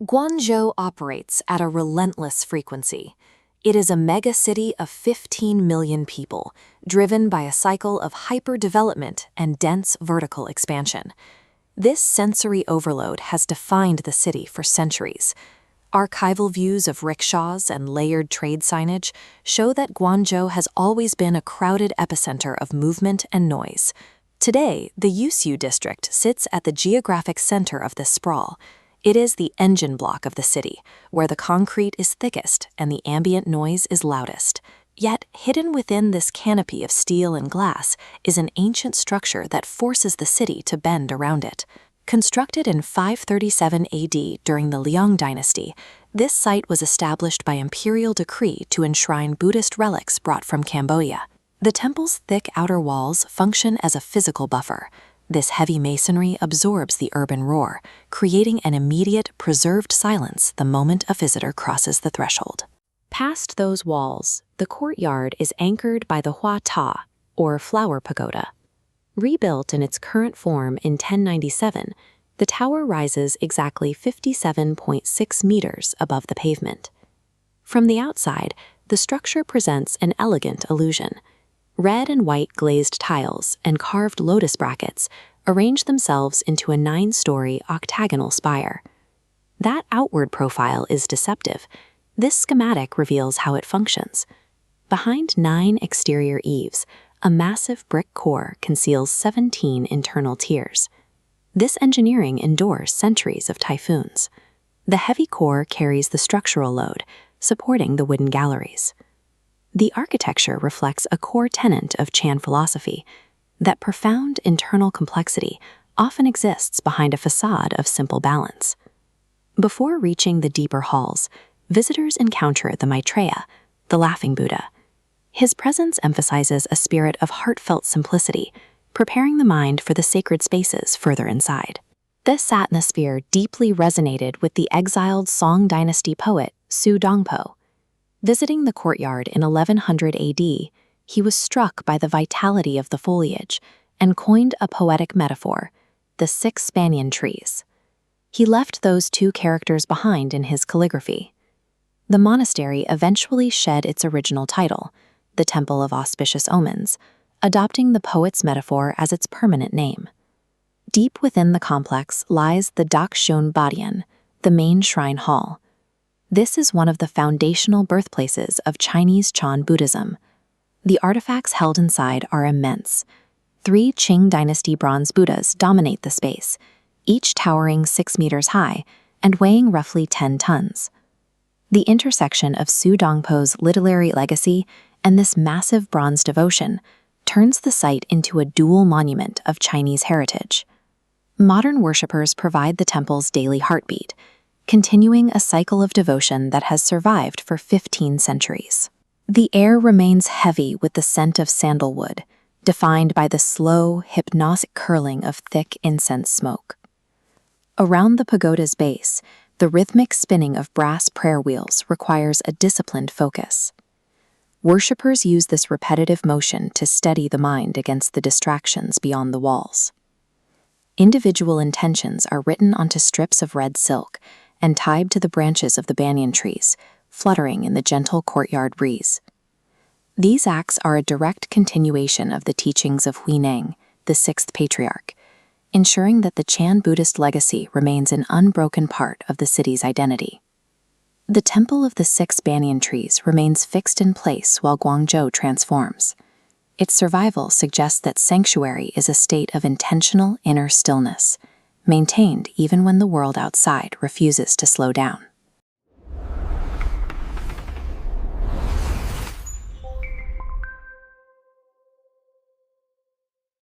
Guangzhou operates at a relentless frequency. It is a megacity of 15 million people, driven by a cycle of hyper-development and dense vertical expansion. This sensory overload has defined the city for centuries. Archival views of rickshaws and layered trade signage show that Guangzhou has always been a crowded epicenter of movement and noise. Today, the Yushu district sits at the geographic center of this sprawl. It is the engine block of the city, where the concrete is thickest and the ambient noise is loudest. Yet, hidden within this canopy of steel and glass is an ancient structure that forces the city to bend around it. Constructed in 537 AD during the Liang dynasty, this site was established by imperial decree to enshrine Buddhist relics brought from Cambodia. The temple's thick outer walls function as a physical buffer. This heavy masonry absorbs the urban roar, creating an immediate, preserved silence the moment a visitor crosses the threshold. Past those walls, the courtyard is anchored by the Hua Ta, or Flower Pagoda. Rebuilt in its current form in 1097, the tower rises exactly 57.6 meters above the pavement. From the outside, the structure presents an elegant illusion. Red and white glazed tiles and carved lotus brackets arrange themselves into a 9-story octagonal spire. That outward profile is deceptive. This schematic reveals how it functions. Behind 9 exterior eaves, a massive brick core conceals 17 internal tiers. This engineering endures centuries of typhoons. The heavy core carries the structural load, supporting the wooden galleries. The architecture reflects a core tenet of Chan philosophy, that profound internal complexity often exists behind a facade of simple balance. Before reaching the deeper halls, visitors encounter the Maitreya, the Laughing Buddha. His presence emphasizes a spirit of heartfelt simplicity, preparing the mind for the sacred spaces further inside. This atmosphere deeply resonated with the exiled Song dynasty poet Su Dongpo. Visiting the courtyard in 1100 AD, he was struck by the vitality of the foliage and coined a poetic metaphor, the 6 banyan trees. He left those 2 characters behind in his calligraphy. The monastery eventually shed its original title, the Temple of Auspicious Omens, adopting the poet's metaphor as its permanent name. Deep within the complex lies the Dakshun Banyan, the main shrine hall. This is one of the foundational birthplaces of Chinese Chan Buddhism. The artifacts held inside are immense. 3 Qing dynasty bronze Buddhas dominate the space, each towering 6 meters high and weighing roughly 10 tons. The intersection of Su Dongpo's literary legacy and this massive bronze devotion turns the site into a dual monument of Chinese heritage. Modern worshippers provide the temple's daily heartbeat, continuing a cycle of devotion that has survived for 15 centuries. The air remains heavy with the scent of sandalwood, defined by the slow, hypnotic curling of thick incense smoke. Around the pagoda's base, the rhythmic spinning of brass prayer wheels requires a disciplined focus. Worshippers use this repetitive motion to steady the mind against the distractions beyond the walls. Individual intentions are written onto strips of red silk and tied to the branches of the banyan trees, fluttering in the gentle courtyard breeze. These acts are a direct continuation of the teachings of Huineng, the 6th patriarch, ensuring that the Chan Buddhist legacy remains an unbroken part of the city's identity. The Temple of the 6 Banyan Trees remains fixed in place while Guangzhou transforms. Its survival suggests that sanctuary is a state of intentional inner stillness, maintained even when the world outside refuses to slow down.